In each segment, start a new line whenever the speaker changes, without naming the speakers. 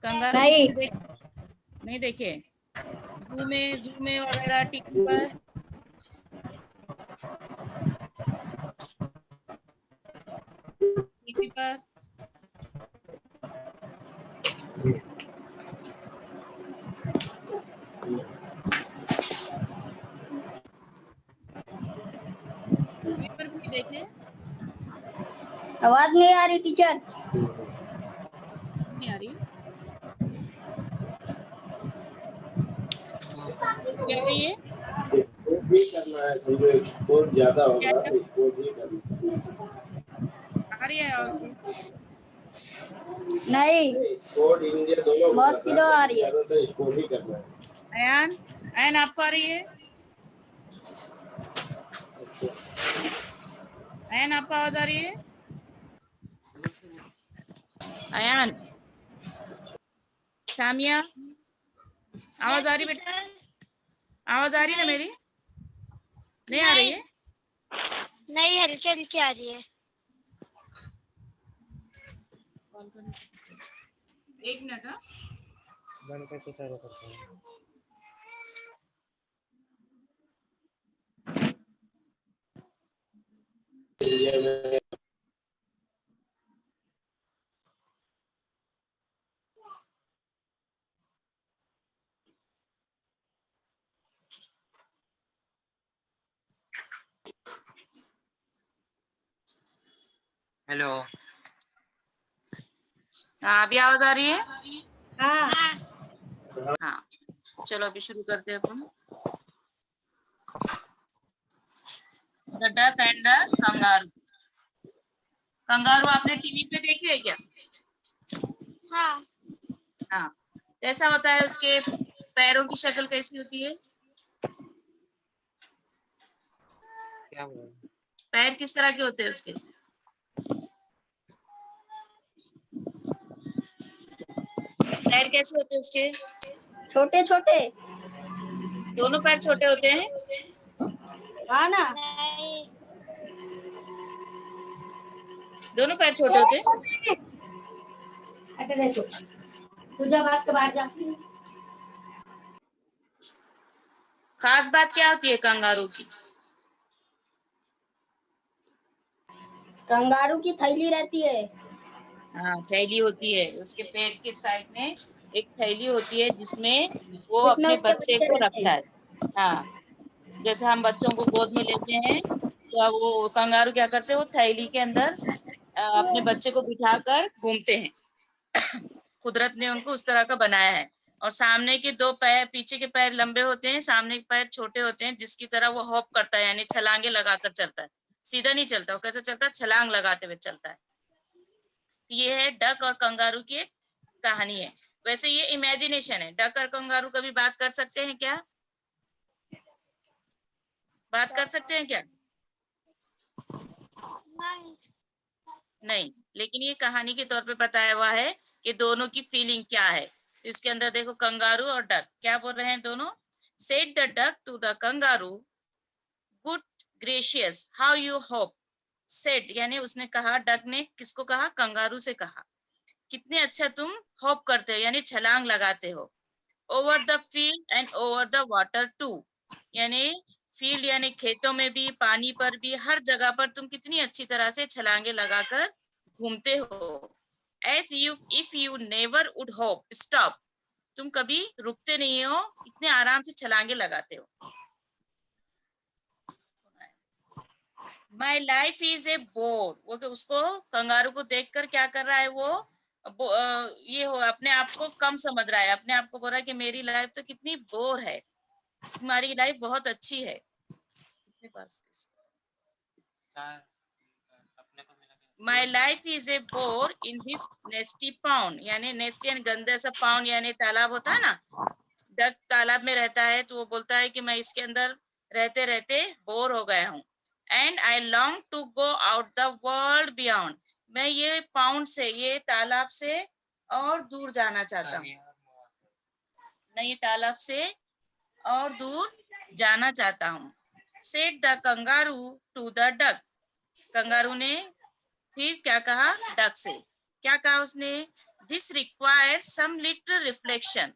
Kangaroo की
नहीं।
Seal देख नहीं देखे? जू में वगैरह टीवी पर। टीवी पर टीवी पर भी नहीं देखे?
आवाज नहीं आ रही टीचर।
नहीं आ रही? क्या आ रही है?
भी करना है, समझो स्कोर ज्यादा
क्या
होगा
क्या
तो स्कोर भी करना
आ रही है आवाज?
नहीं,
है। स्कोर इंडिया दोनों
बहुत स्लो आ रही है।
तो स्कोर ही करना है।
अयान, अयान आपको आ रही है? अयान आपको आवाज आ रही है? अयान, सामिया आवाज आ रही बेटा? आवाज आ रही है ना मेरी? नहीं आ रही है?
नहीं, हल्की हल्की आ रही है।
एक मिनट। हाँ,
बंद करके चालू करता हूँ। हेलो।
अभी आवाज आ रही है?
हाँ।
हाँ, चलो अभी शुरू करते हैं अपन। The duck and the kangaroo. Kangaroo आपने टीवी पे देखे है क्या?
हाँ।
हाँ, कैसा होता है? उसके पैरों की शक्ल कैसी होती है?
क्या हुआ?
पैर किस तरह के होते हैं उसके? पैर कैसे होते हैं उसके?
छोटे छोटे।
दोनों पैर छोटे होते हैं?
हाँ ना।
नहीं।
दोनों पैर छोटे होते हैं?
हटे देखो, तू जा बात के बाहर जा।
खास बात क्या होती है कंगारू की?
कंगारू की थैली रहती है।
हाँ, थैली होती है उसके पेट के साइड में। एक थैली होती है जिसमें वो
उसमें
अपने
उसके
बच्चे
बच्चे
को
रहते
रखता
हैं।
है। हाँ, जैसे हम बच्चों को गोद में लेते हैं तो अब वो कंगारू क्या करते हैं? वो थैली के अंदर अपने बच्चे को बिठाकर घूमते हैं। कुदरत ने उनको उस तरह का बनाया है। और सामने के दो पैर, पीछे के पैर लंबे होते हैं, सामने के पैर छोटे होते हैं, जिसकी तरह वो हॉप करता है, यानी छलांगे लगाकर चलता है। सीधा नहीं चलता, वो कैसे चलता है? छलांग लगाते हुए चलता है। ये है डक और कंगारू की एक कहानी है। वैसे ये इमेजिनेशन है। डक और कंगारू कभी बात कर सकते हैं क्या? बात कर सकते हैं क्या?
नहीं।
नहीं, लेकिन ये कहानी के तौर पे बताया हुआ है कि दोनों की फीलिंग क्या है। तो इसके अंदर देखो, कंगारू और डक क्या बोल रहे हैं दोनों। Said the duck to the kangaroo, good gracious how you hop. Said यानी उसने कहा, डक ने किसको कहा? कंगारू से कहा, कितने अच्छा तुम होप करते हो, यानी छलांग लगाते हो। Over the field and over the water too, यानी फील्ड यानी खेतों में भी, पानी पर भी, हर जगह पर तुम कितनी अच्छी तरह से छलांगे लगाकर घूमते हो। S U if you never would hope stop, तुम कभी रुकते नहीं हो, इतने आराम से छलांगे लगाते हो। My life is a bore, वो उसको कंगारू को देखकर क्या कर रहा है वो? ये हो अपने आप को कम समझ रहा है, अपने आप को बोल रहा है कि मेरी लाइफ तो कितनी बोर है, तुम्हारी लाइफ बहुत अच्छी है। कितने बार
अपने को मिला के
my life is a bore in this नेस्टी pound, यानी नेस्टी यानी गंदे सा, पाउंड यानी तालाब होता है ना। डक तालाब में रहता है तो वो बोलता है कि मैं इसके अंदर रहते रहते बोर हो गया हूँ। And I long to go out the world beyond, मैं ये पाउंड से, ये तालाब से और दूर जाना चाहता हूँ। मैं ये तालाब से और दूर जाना चाहता हूँ। Said the kangaroo to the duck, kangaroo ने फिर क्या कहा? डक से क्या कहा उसने? This require some little reflection.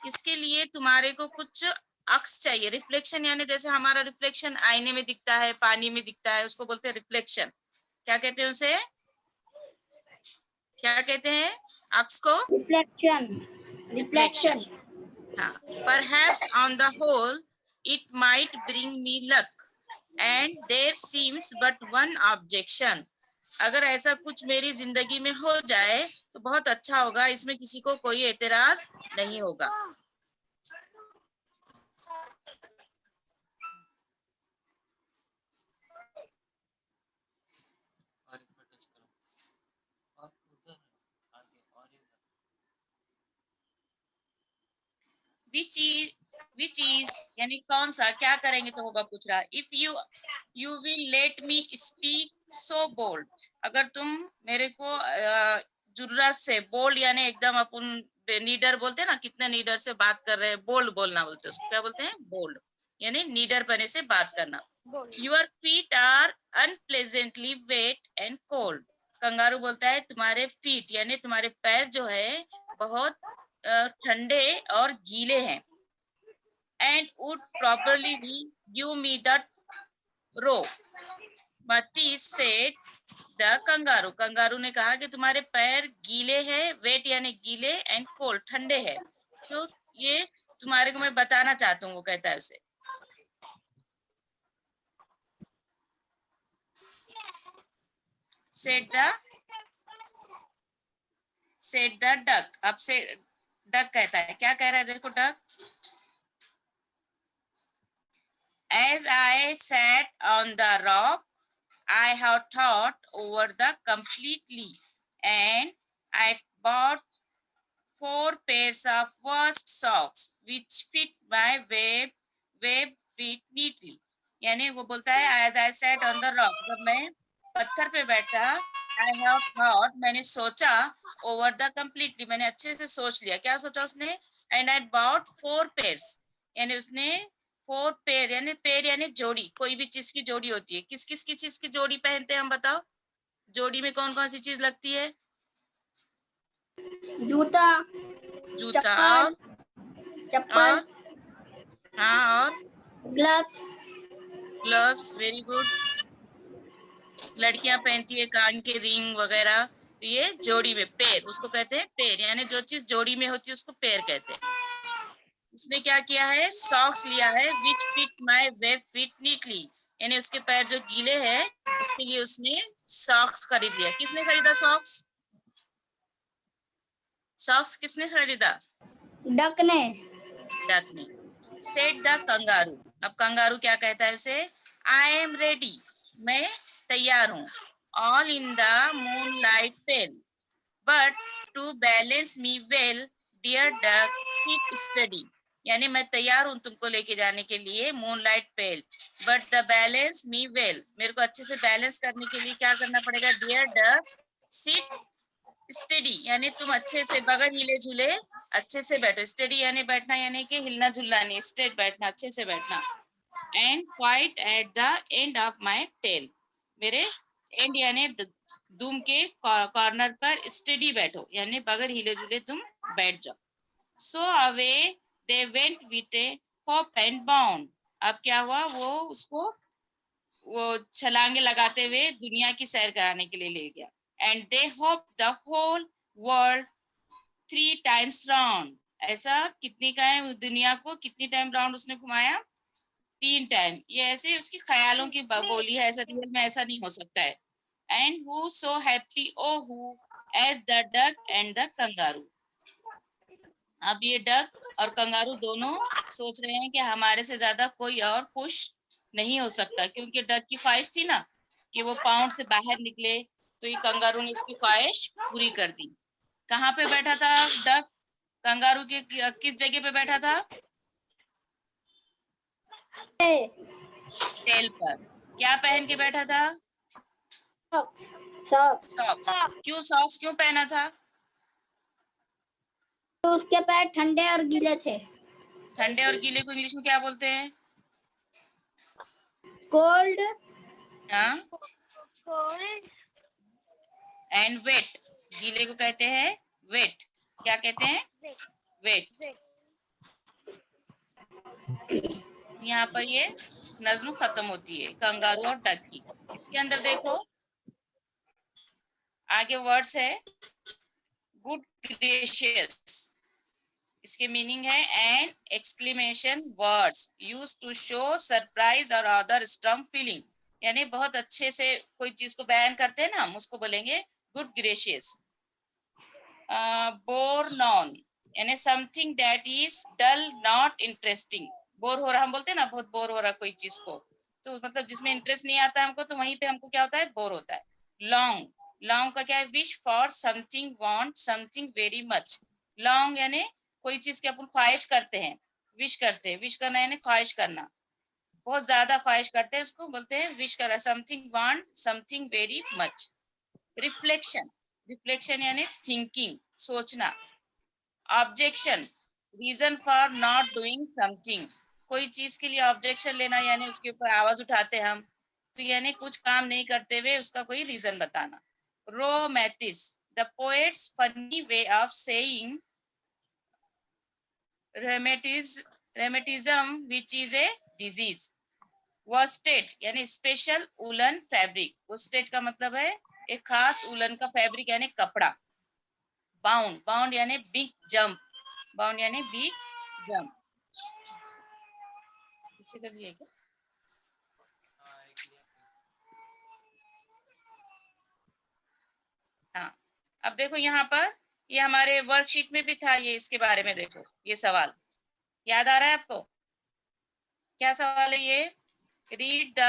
इसके लिए तुम्हारे को कुछ अक्स चाहिए। रिफ्लेक्शन यानी जैसे हमारा रिफ्लेक्शन आईने में दिखता है, पानी में दिखता है, उसको बोलते हैं रिफ्लेक्शन। क्या कहते हैं उसे? क्या कहते हैं अक्स को?
रिफ्लेक्शन।
रिफ्लेक्शन। हाँ। Perhaps on the whole it might bring me luck and there seems but one objection। अगर ऐसा कुछ मेरी जिंदगी में हो जाए तो बहुत अच्छा होगा, इसमें किसी को कोई एतराज नहीं होगा।
और एक बार टच करो और उधर आगे और इधर।
विच इज यानी कौन सा, क्या करेंगे तो होगा पूछ रहा। If you will let me speak so bold. अगर तुम मेरे को जुर्रत से, बोल्ड यानी एकदम अपन नीडर बोलते हैं ना, कितने नीडर से बात कर रहे हैं, बोल्ड बोलना बोलते हैं उसको। क्या बोलते हैं? बोल्ड यानी नीडर बने से बात करना। Your feet are unpleasantly wet and cold. Kangaroo बोलता है तुम्हारे फीट यानी तुम्हारे पैर जो है बहुत ठंडे और गीले हैं। And would properly give me the row. मती सेड द कंगारू। कंगारू ने कहा कि तुम्हारे पैर गीले हैं, वेट यानी गीले, एंड कोल्ड ठंडे हैं, तो ये तुम्हारे को मैं बताना चाहता हूँ, वो कहता है उसे। Said the duck. अब से डक कहता है, क्या कह रहा है देखो duck. As I sat on the rock, I have thought over the completely, and I bought 4 pairs of worst socks, which fit my web feet neatly। यानी वो बोलता है as I sat on the rock, जब मैं पत्थर पे बैठा, I have thought मैंने सोचा, over the completely मैंने अच्छे से सोच लिया। क्या सोचा उसने? And I bought 4 pairs यानी उसने 4 पेयर यानी पेयर यानी जोड़ी, कोई भी चीज की जोड़ी होती है। किस किस की चीज की जोड़ी पहनते हैं हम बताओ? जोड़ी में कौन कौन सी चीज लगती है?
जूता,
जूता
चप्पल,
हाँ और
ग्लव्स।
ग्लव्स। Very good. लड़कियां पहनती है कान के रिंग वगैरह, तो ये जोड़ी में पेयर, उसको कहते हैं पेयर यानी जो चीज जोड़ी में होती है उसको पेयर कहते हैं। उसने क्या किया है? सॉक्स लिया है, which fit my web feet neatly यानी उसके पैर जो गीले हैं उसके लिए उसने सॉक्स खरीद लिया। किसने खरीदा सॉक्स? सॉक्स किसने खरीदा?
डक ने।
डक ने। Said the kangaroo. अब कंगारू क्या कहता है उसे? आई एम रेडी, मैं तैयार हूँ। All in the moonlight pale, but to balance me well dear duck sit steady यानी मैं तैयार हूं तुमको लेके जाने के लिए moonlight pale, but the balance me well मेरे को अच्छे से बैलेंस करने के लिए क्या करना पड़ेगा? डियर डक सिट स्टडी यानी तुम अच्छे से बगैर हिले झूले अच्छे से बैठो। स्टडी यानी बैठना यानी कि हिलना झुलना नहीं, स्ट्रेट बैठना, अच्छे से बैठना। And quite at the end of my tail मेरे एंड यानी दुम के कॉर्नर पर स्टडी बैठो यानी बगैर हिले जुले तुम बैठ जाओ। So away they went with A hop and bound. अब क्या हुआ? वो छलांगे लगाते हुए दुनिया की सैर कराने के लिए ले गया। And they hop the whole world 3 times round. ऐसा कितनी का है? दुनिया को कितनी टाइम राउंड उसने घुमाया? 3 टाइम। ये ऐसे उसकी ख्यालों की बोली है, ऐसा रियल में ऐसा नहीं हो सकता है। And who so happy oh who as the duck and the kangaroo. अब ये डक और कंगारू दोनों सोच रहे हैं कि हमारे से ज्यादा कोई और खुश नहीं हो सकता, क्योंकि डक की ख्वाहिश थी ना कि वो पाउंड से बाहर निकले, तो ये कंगारू ने उसकी ख्वाहिश पूरी कर दी। कहाँ पे बैठा था डक? कंगारू के किस जगह पे बैठा था? टेल पर। क्या पहन के बैठा था?
सॉक्स।
सॉक्स। क्यों सॉक्स क्यों पहना था?
तो उसके पैर ठंडे और गीले थे।
ठंडे और गीले को इंग्लिश में क्या बोलते हैं?
Cold
and wet. गीले को कहते हैं वेट, क्या कहते हैं?
Wait.
वेट।
Wait.
यहाँ पर ये नज्म खत्म होती है कंगारू और डक की। इसके अंदर देखो आगे वर्ड्स है गुड ग्रेशियस, इसके मीनिंग है and exclamation words use to show surprise और अदर स्ट्रॉन्ग फीलिंग, यानी बहुत अच्छे से कोई चीज को बयान करते हैं ना, हम उसको बोलेंगे गुड ग्रेशियस। बोर नॉन यानी something that is dull not interesting, bore हो रहा, हम बोलते हैं ना बहुत बोर हो रहा कोई चीज को, तो मतलब जिसमें इंटरेस्ट नहीं आता हमको, तो वहीं पे हमको क्या होता है? बोर होता है। लॉन्ग, लॉन्ग का क्या है? Wish for something, want something very much. Long यानी कोई चीज की अपन ख्वाहिश करते हैं, विश करते हैं, विश करना यानी ख्वाहिश करना, बहुत ज्यादा ख्वाहिश करते हैं, उसको बोलते हैं विश करना। Something want something very much. Reflection, reflection यानी थिंकिंग, सोचना। Objection, reason for not doing something, कोई चीज के लिए ऑब्जेक्शन लेना यानी उसके ऊपर आवाज उठाते हम, तो यानी कुछ काम नहीं करते हुए उसका कोई रीजन बताना। Rheumatism, the poet's funny way of saying rheumatism which is a disease। worsted यानी स्पेशल उलन फैब्रिक, worsted का मतलब है एक खास उलन का फैब्रिक यानी कपड़ा। बाउंड, बाउंड यानी बिग जंप, बाउंड यानी बिग जंप। पीछे कर दिए क्या?
हाँ एक लिया
हाँ, अब देखो यहाँ पर ये हमारे वर्कशीट में भी था, ये इसके बारे में देखो, ये सवाल याद आ रहा है आपको? क्या सवाल है ये? Read the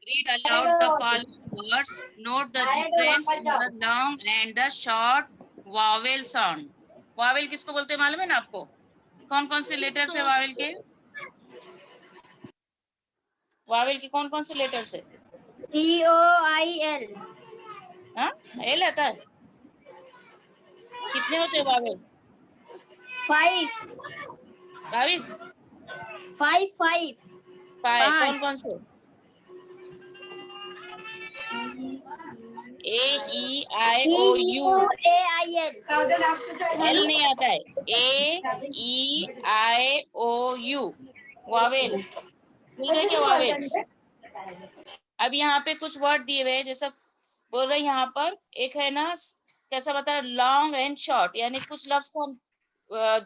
read aloud the following words, note the difference in the long and the short vowel sound। Wavell किसको बोलते हैं मालूम है ना आपको? कौन कौन से लेटर्स है वावेल के? वावेल के कौन कौन से लेटर्स है?
EOIL।
हाँ, एल आता है। कितने होते हैं वावेल?
5
22।
5
5 कौन कौन से? ए ई आई ओ यू।
EOAIL।
एल नहीं आता है, ए ई आई ओ यू, वावेल। भूल गए क्या वावेल्स? अब यहाँ पे कुछ वर्ड दिए हुए हैं, जैसा बोल रहे हैं यहाँ पर एक है ना, कैसा बता रहा, लॉन्ग एंड शॉर्ट, यानी कुछ लफ्ज को हम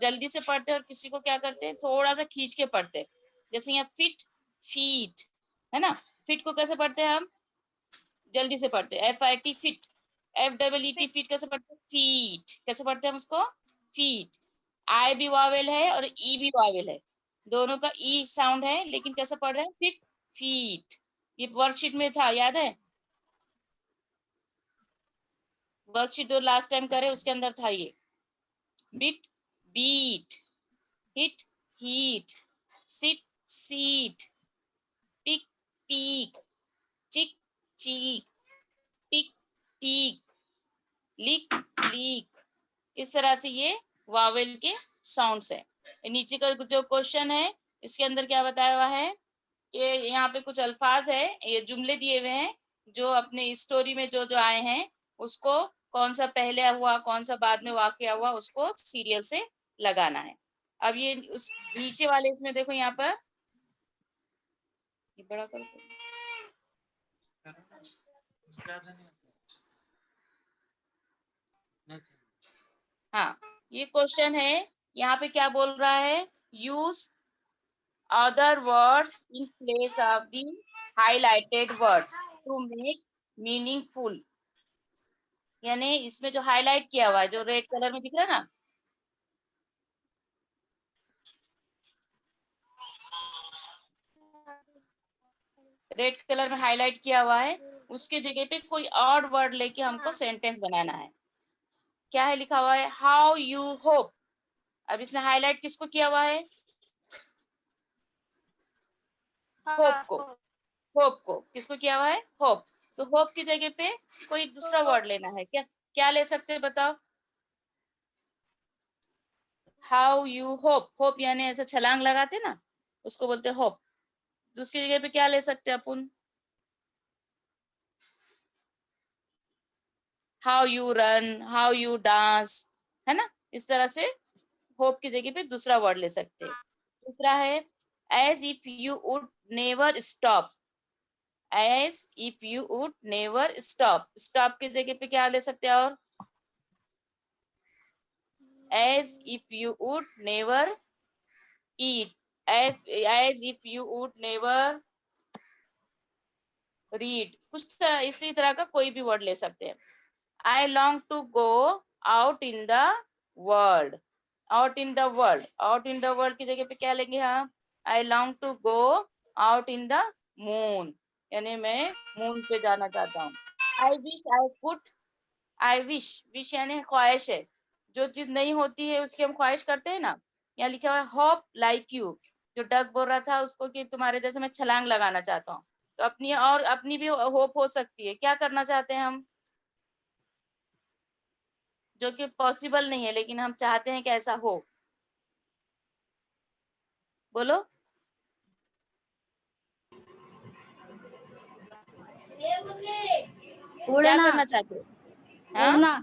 जल्दी से पढ़ते हैं और किसी को क्या करते हैं थोड़ा सा खींच के पढ़ते हैं। जैसे यहाँ फिट, फीट है ना, फिट को कैसे पढ़ते हैं हम? जल्दी से पढ़ते हैं, FIT फिट, FEET फिट कैसे पढ़ते हैं? फीट, कैसे पढ़ते हैं हम उसको? फीट। आई भी वावेल है और ई भी वावेल है, दोनों का ई साउंड है, लेकिन कैसे पढ़ रहे हैं? Fit, feet. ये वर्कशीट में था, याद है? वर्कशीट जो लास्ट टाइम करे उसके अंदर था ये। Bit, beat, hit, heat, sit, seat, pick, peak, chick, cheek, टिक, टीक, लिक, लीक। इस तरह से ये वावेल के साउंड्स है। नीचे का जो क्वेश्चन है इसके अंदर क्या बताया हुआ है कि यहाँ पे कुछ अल्फाज है, ये जुमले दिए हुए हैं जो अपने स्टोरी में जो जो आए हैं उसको कौन सा पहले हुआ कौन सा बाद में वाकया हुआ उसको सीरियल से लगाना है। अब ये उस नीचे वाले इसमें देखो यहाँ पर, ये बड़ा करो,
करो ना, उससे ज्यादा नहीं होता नहीं
हाँ ये क्वेश्चन है, यहाँ पे क्या बोल रहा है? Use other words in place of the highlighted words to make meaningful, यानी इसमें जो हाईलाइट किया हुआ है जो रेड कलर में दिख रहा है ना, रेड कलर में हाईलाइट किया हुआ है, उसके जगह पे कोई और वर्ड लेके हमको सेंटेंस बनाना है। क्या है लिखा हुआ है? How you hope. अब इसने हाईलाइट किसको किया हुआ है? होप को, होप को किसको किया हुआ है? होप। तो होप की जगह पे कोई दूसरा वर्ड लेना है, क्या क्या ले सकते हैं बताओ? हाउ यू होप, होप यानी ऐसे छलांग लगाते ना उसको बोलते होप, तो उसकी जगह पे क्या ले सकते हैं अपन? How you run, how you dance, है ना। इस तरह से होप की जगह पे दूसरा वर्ड ले सकते हैं। दूसरा है as if you would never stop. As if you would never stop, stop की जगह पे क्या ले सकते हैं? और as if you would never eat, as if you would never read, कुछ इसी तरह का कोई भी वर्ड ले सकते हैं। I long to go out in the world, out in the world, out in the world की जगह पे क्या लेंगे हम? I long to go out in the moon, यानी मैं मून पे जाना चाहता हूँ। I wish I could, I wish, wish यानी ख्वाहिश है, जो चीज नहीं होती है उसकी हम ख्वाहिश करते हैं ना। यहाँ लिखा हुआ है होप लाइक यू, जो डक बोल रहा था उसको कि तुम्हारे जैसे मैं छलांग लगाना चाहता हूँ। तो अपनी और अपनी भी होप हो सकती है। क्या करना चाहते हैं हम, जो कि पॉसिबल नहीं है लेकिन हम चाहते हैं कि ऐसा हो। बोलो क्या
उड़ना,
करना चाहते हो? हाँ,
उड़ना,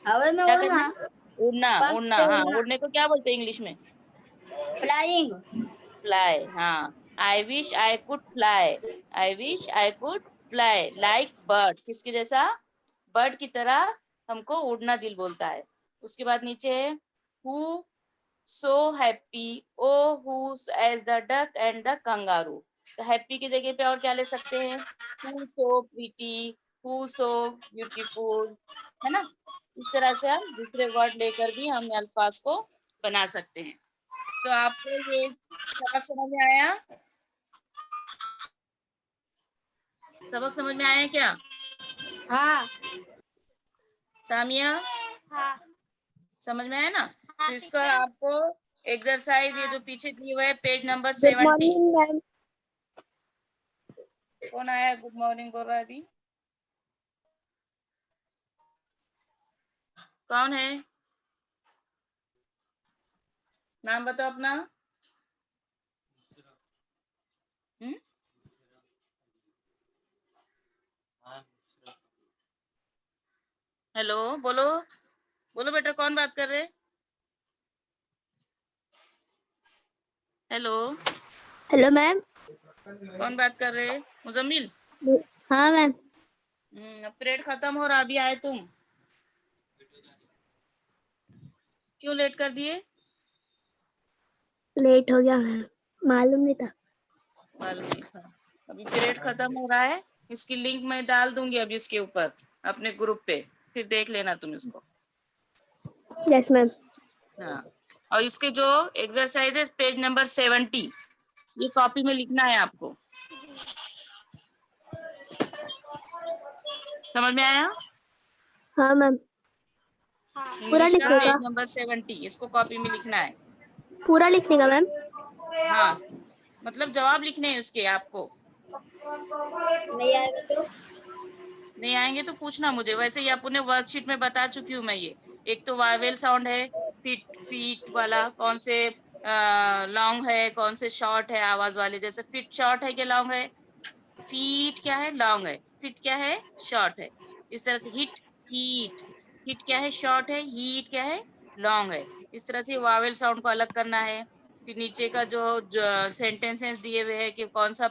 हवा में
क्या
उड़ना,
करना? उड़ना,
पंख
उड़ना।
से
हाँ,
उड़ना,
उड़ने को क्या बोलते हैं इंग्लिश में?
फ्लाइंग।
फ्लाई। हाँ, आई wish I could fly, I wish I could fly like bird, किसके जैसा? बर्ड की तरह हमको उड़ना दिल बोलता है। उसके बाद नीचे है who so happy, oh who as the duck and the kangaroo. तो हैप्पी की जगह पे और क्या ले सकते हैं? Who so pretty, who so beautiful, है ना। इस तरह से हम दूसरे वर्ड लेकर भी हम अल्फाज को बना सकते हैं। तो आपको ये सबक समझ में आया? सबक समझ में आया क्या
हाँ
सामिया?
हाँ
समझ में आया ना? तो इसका आपको एक्सरसाइज ये जो पीछे दी हुआ है page number
good
70।
Morning ma'am.
कौन आया गुड मॉर्निंग बोल रहा है अभी? कौन है? नाम बताओ अपना। हम्म,
हाँ
हेलो, बोलो बोलो बेटा, कौन बात कर रहे? Hello,
hello ma'am.
कौन बात कर रहे? मुजम्मिल।
हाँ मैम।
अब पीरियड खत्म हो रहा, अभी आए तुम, क्यों लेट कर दिए?
लेट हो गया मैम, मालूम नहीं था।
मालूम नहीं था। अभी पीरियड खत्म हो रहा है, इसकी लिंक मैं डाल दूंगी अभी इसके ऊपर अपने ग्रुप पे, फिर देख लेना तुम इसको।
Yes ma'am.
हाँ, और इसके जो एक्सरसाइज है पेज नंबर 70, ये कॉपी में लिखना है आपको। समझ में आया?
हाँ मैम। पूरा
इंग्लिश का
लिखने का?
पेज नंबर 70, इसको कॉपी में लिखना है।
पूरा लिखने का मैम?
हाँ, मतलब जवाब लिखने हैं उसके आपको।
नहीं आएगा तो?
नहीं आएंगे तो पूछना मुझे, वैसे ही अपने वर्कशीट में बता चुकी हूँ मैं ये। एक तो वावेल साउंड है, फिट फीट वाला, कौन से लॉन्ग है कौन से शॉर्ट है आवाज वाले, जैसे फिट शॉर्ट है कि लॉन्ग है? फीट क्या है? लॉन्ग है। फिट क्या है? शॉर्ट है। इस तरह से हिट, हीट, हिट क्या है? शॉर्ट है। हीट क्या है? लॉन्ग है। इस तरह से वावेल साउंड को अलग करना है। फिर नीचे का जो सेंटेंसेस दिए हुए हैं कि कौन सा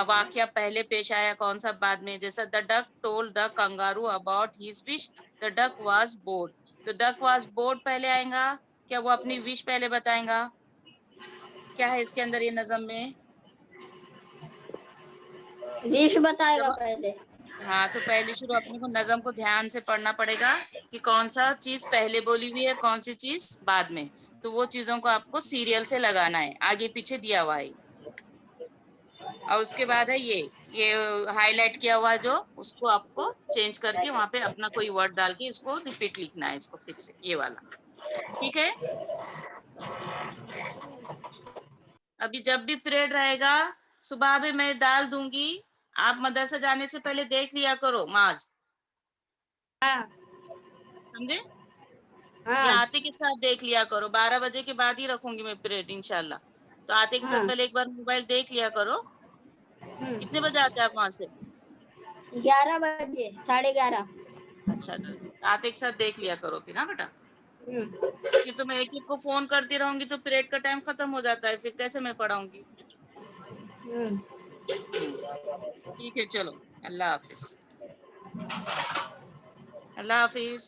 वाक्य पहले पेश आया कौन सा बाद में, जैसा the duck told the kangaroo about his wish the duck was bored. तो डक वाज बोर्ड पहले आएगा, क्या वो अपनी विश पहले बताएगा? क्या है इसके अंदर ये नज़म में?
विश बताएगा
जब
पहले।
हाँ, तो पहले शुरू अपने को नज़म को ध्यान से पढ़ना पड़ेगा कि कौन सा चीज पहले बोली हुई है कौन सी चीज बाद में। तो वो चीजों को आपको सीरियल से लगाना है, आगे पीछे दिया हुआ है। और उसके बाद है ये हाईलाइट किया हुआ है जो, उसको आपको चेंज करके वहां पे अपना कोई वर्ड डाल के इसको रिपीट लिखना है, इसको फिर से ये वाला। ठीक है? अभी जब भी पीरियड रहेगा सुबह भी मैं डाल दूंगी, आप मदरसा जाने से पहले देख लिया करो माज,
हाँ
समझे? या
हाँ
आते के साथ देख लिया करो, 12 बजे के बाद ही रखूंगी मैं पीरियड इंशाल्लाह। तो आते के साथ
हाँ।
पहले एक बार मोबाइल देख लिया करो। कितने बजे आते हैं आप वहां से?
11 बजे, 11:30।
अच्छा, रात एक साथ देख लिया करो फिर ना बेटा,
हम्म,
फिर तो मैं एक एक को फोन करती रहूंगी तो पीरियड का टाइम खत्म हो जाता है, फिर कैसे मैं पढ़ाऊंगी।
हम्म।
ठीक है चलो, अल्लाह हाफिज। अल्लाह हाफिज।